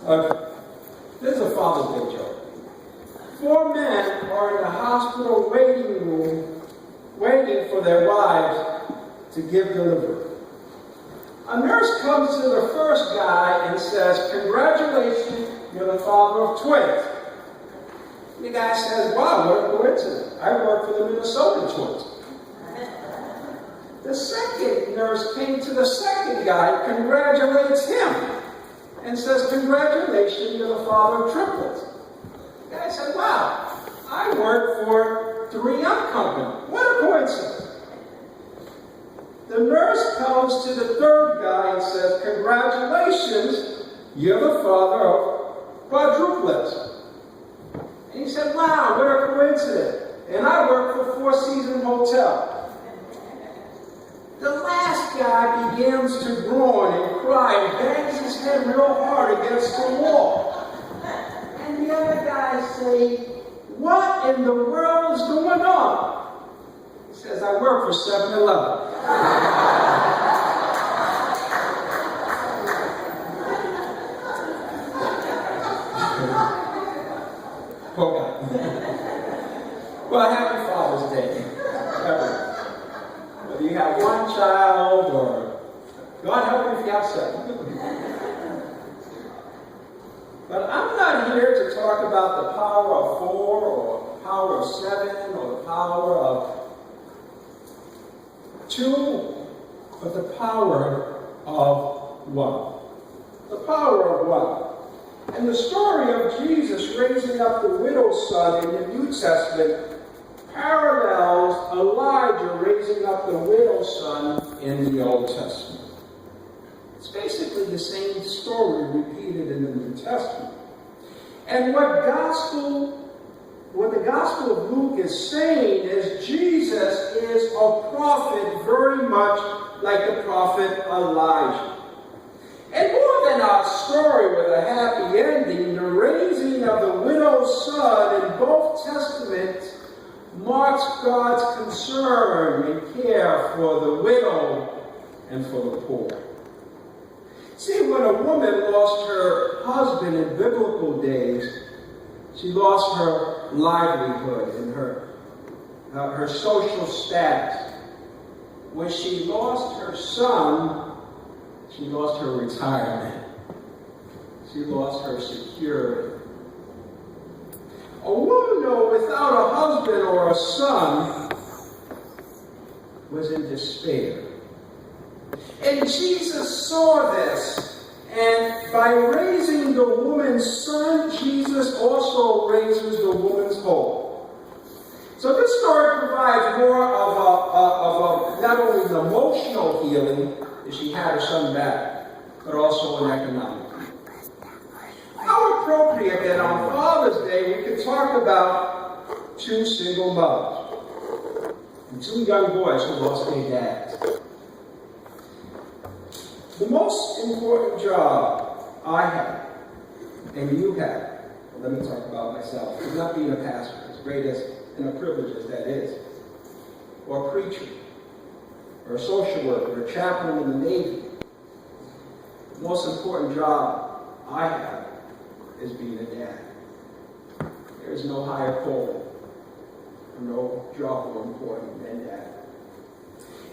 Okay. This is a Father's Day joke. 4 men are in the hospital waiting room, waiting for their wives to give delivery. A nurse comes to the first guy and says, "Congratulations, you're the father of twins." The guy says, "Wow, what a coincidence. I work for the Minnesota Twins." The second nurse came to the second guy, congratulates him, and says, "Congratulations, you're the father of triplets." The guy said, "Wow, I work for 3M Company. What a coincidence." The nurse comes to the third guy and says, "Congratulations, you're the father of quadruplets." And he said, "Wow, what a coincidence. And I work for Four Seasons Hotel." The last guy begins to groan and cry and bangs his head real hard against the wall. And the other guys say, "What in the world is going on?" He says, "I work for 7-Eleven." Poor guy. Well, happy Father's Day, everyone. Whether you have one child or God help you if you have 7. But I'm not here to talk about the power of 4 or the power of 7 or the power of 2, but the power of 1. The power of 1. And the story of Jesus raising up the widow's son in the New Testament parallels Elijah raising up the widow's son in the Old Testament. It's basically the same story repeated in the New Testament. And what the Gospel of Luke is saying is Jesus is a prophet very much like the prophet Elijah. And more than a story with a happy ending, the raising of the widow's son in both Testaments marks God's concern and care for the widow and for the poor. See, when a woman lost her husband in biblical days, she lost her livelihood and her social status. When she lost her son, she lost her retirement. She lost her security. A woman, though, without a husband or a son, was in despair. And Jesus saw this, and by raising the woman's son, Jesus also raises the woman's hope. So this story provides more of not only an emotional healing, that she had her son back, but also an economic. How appropriate that on Father's Day we can talk about 2 single mothers and 2 young boys who lost their dads. The most important job I have, and you have, well, let me talk about myself, is not being a pastor, as great as and a privilege as that is, or a preacher, or a social worker, or a chaplain in the Navy. The most important job I have is being a dad. There is no higher calling, or no job more important than dad.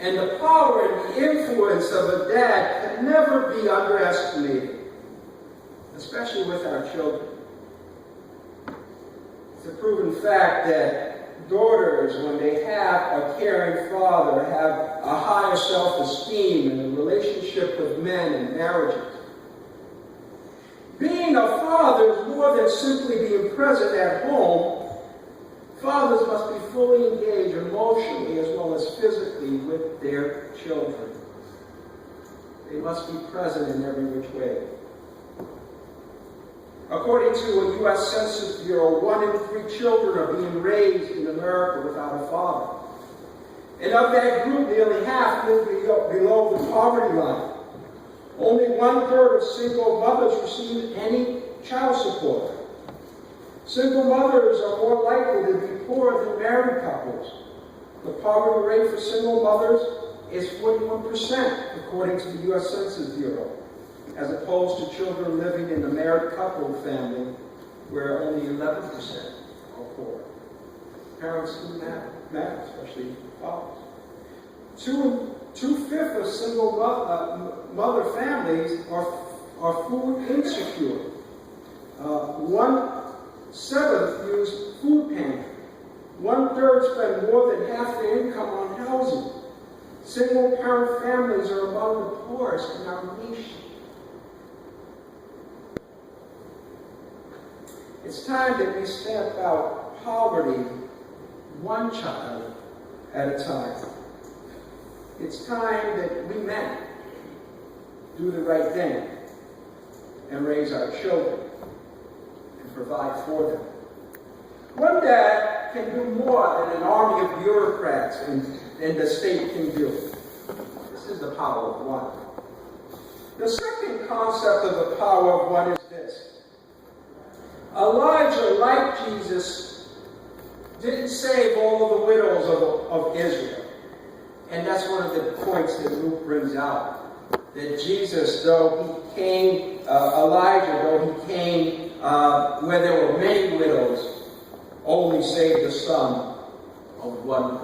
And the power and the influence of a dad can never be underestimated, especially with our children. It's a proven fact that daughters, when they have a caring father, have a higher self-esteem and a relationship with men and marriages. Being a father is more than simply being present at home. Fathers must be fully engaged emotionally as well as physically with their children. They must be present in every which way. According to a U.S. Census Bureau, 1 in 3 children are being raised in America without a father. And of that group, nearly half live below the poverty line. Only 1/3 of single mothers receive any child support. Single mothers are more likely to be poor than married couples. The poverty rate for single mothers is 41%, according to the U.S. Census Bureau. as opposed to children living in the married couple family where only 11% are poor. Parents do matter, especially fathers. Two-fifths of single mother families are food insecure. 1/7 use food pantry. 1/3 spend more than half their income on housing. Single-parent families are among the poorest in our nation. It's time that we stamp out poverty one child at a time. It's time that we men do the right thing and raise our children and provide for them. One dad can do more than an army of bureaucrats and the state can do. This is the power of one. The second concept of the power of one is this. Elijah, like Jesus, didn't save all of the widows of Israel. And that's one of the points that Luke brings out. That Jesus, though he came, Elijah, though he came where there were many widows, only saved the son of one.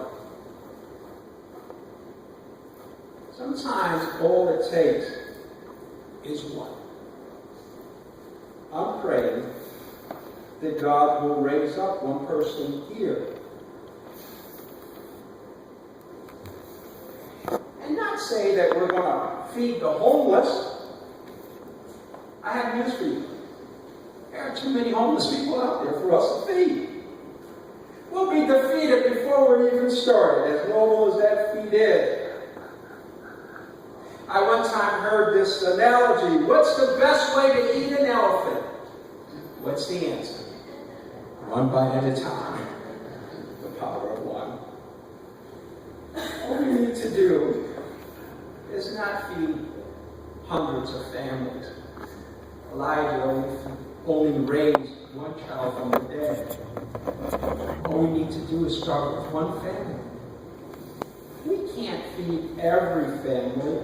Sometimes all it takes is one. I'm praying that God will raise up one person here. And not say that we're going to feed the homeless. I have news for you. There are too many homeless people out there for us to feed. We'll be defeated before we even started, as normal as that feed is. I one time heard this analogy. What's the best way to eat an elephant? What's the answer? One bite at a time. The power of one. All we need to do is not feed hundreds of families. Elijah only raised one child from the dead. All we need to do is start with one family. We can't feed every family,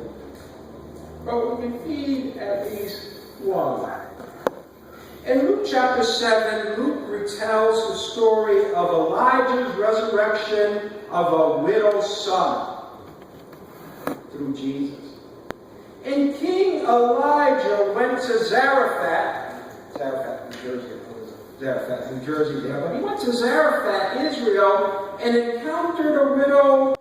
but we can feed at least one. In Luke chapter 7, Luke retells the story of Elijah's resurrection of a widow's son through Jesus. And King Elijah went to Zarephath, New Jersey there, but he went to Zarephath, Israel, and encountered a widow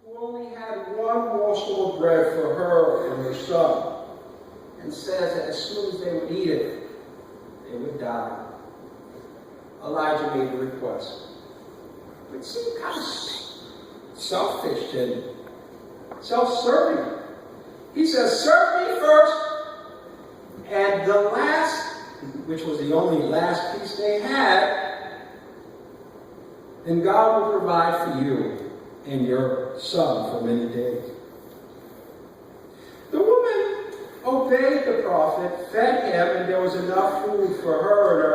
who only had one morsel of bread for her and her son, and says that as soon as they would eat it, they would die. Elijah made a request. It seemed kind of selfish and self-serving. He says, serve me first, and the last, which was the only last piece they had, then God will provide for you and your son for many days. The woman obeyed the prophet, fed him, and there was enough food for her and her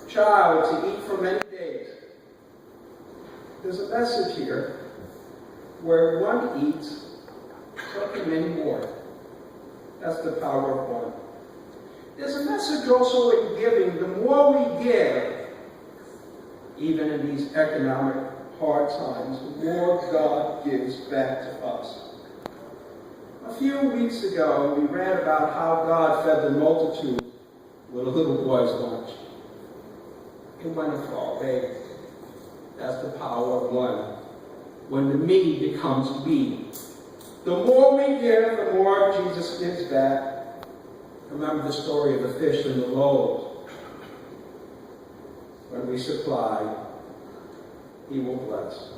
child to eat for many days. There's a message here where one eats, so can many more. That's the power of one. There's a message also in giving. The more we give, even in these economic hard times, the more God gives back to us. A few weeks ago, we read about how God fed the multitude with a little boy's lunch. It went for all day. That's the power of one. When the me becomes we. The more we give, the more Jesus gives back. Remember the story of the fish and the loaves. When we supply, he will bless.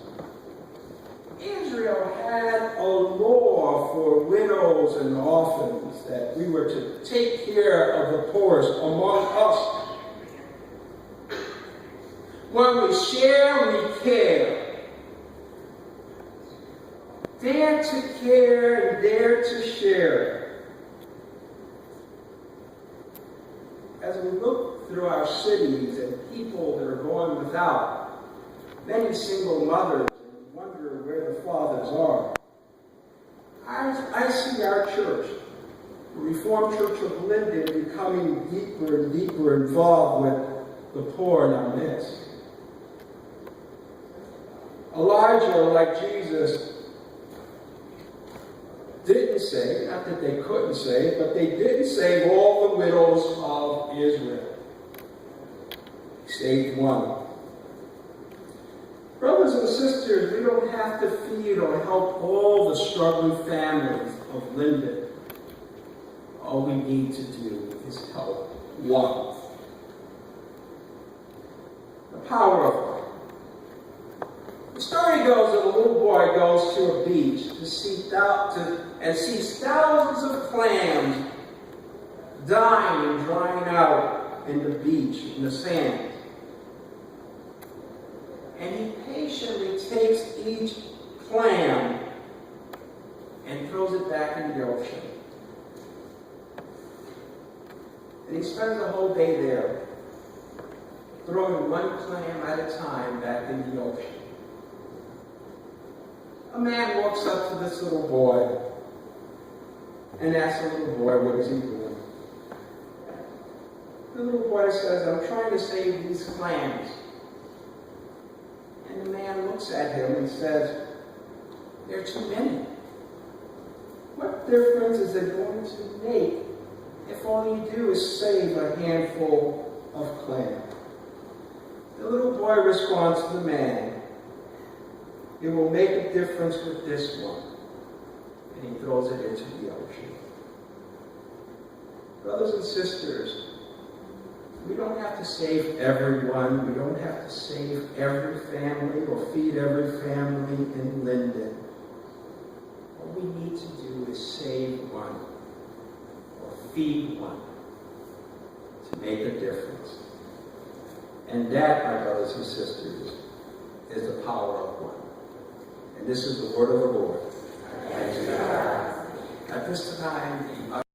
Israel had a law for widows and orphans that we were to take care of the poorest among us. When we share, we care. Dare to care and dare to share. As we look through our cities and people that are going without, many single mothers wonder where the fathers are. I see our church Reformed Church of Linden becoming deeper and deeper involved with the poor in our midst. Elijah, like Jesus, didn't save, not that they couldn't save, but they didn't save all the widows of Israel. He saved one. Brothers and sisters, we don't have to feed or help all the struggling families of Linden. All we need to do is help one. The power of one. The story goes that a little boy goes to a beach to sees thousands of clams dying and drying out in the beach, in the sand. And he patiently takes each clam and throws it back in the ocean. And he spends the whole day there, throwing one clam at a time back in the ocean. A man walks up to this little boy and asks the little boy, what is he doing? The little boy says, I'm trying to save these clams. And the man looks at him and says, there are too many. What difference is it going to make if all you do is save a handful of clams? The little boy responds to the man, it will make a difference with this one. And he throws it into the ocean. Brothers and sisters, we don't have to save everyone. We don't have to save every family or feed every family in Linden. All we need to do is save one or feed one to make a difference. And that, my brothers and sisters, is the power of one. And this is the word of the Lord. At this time,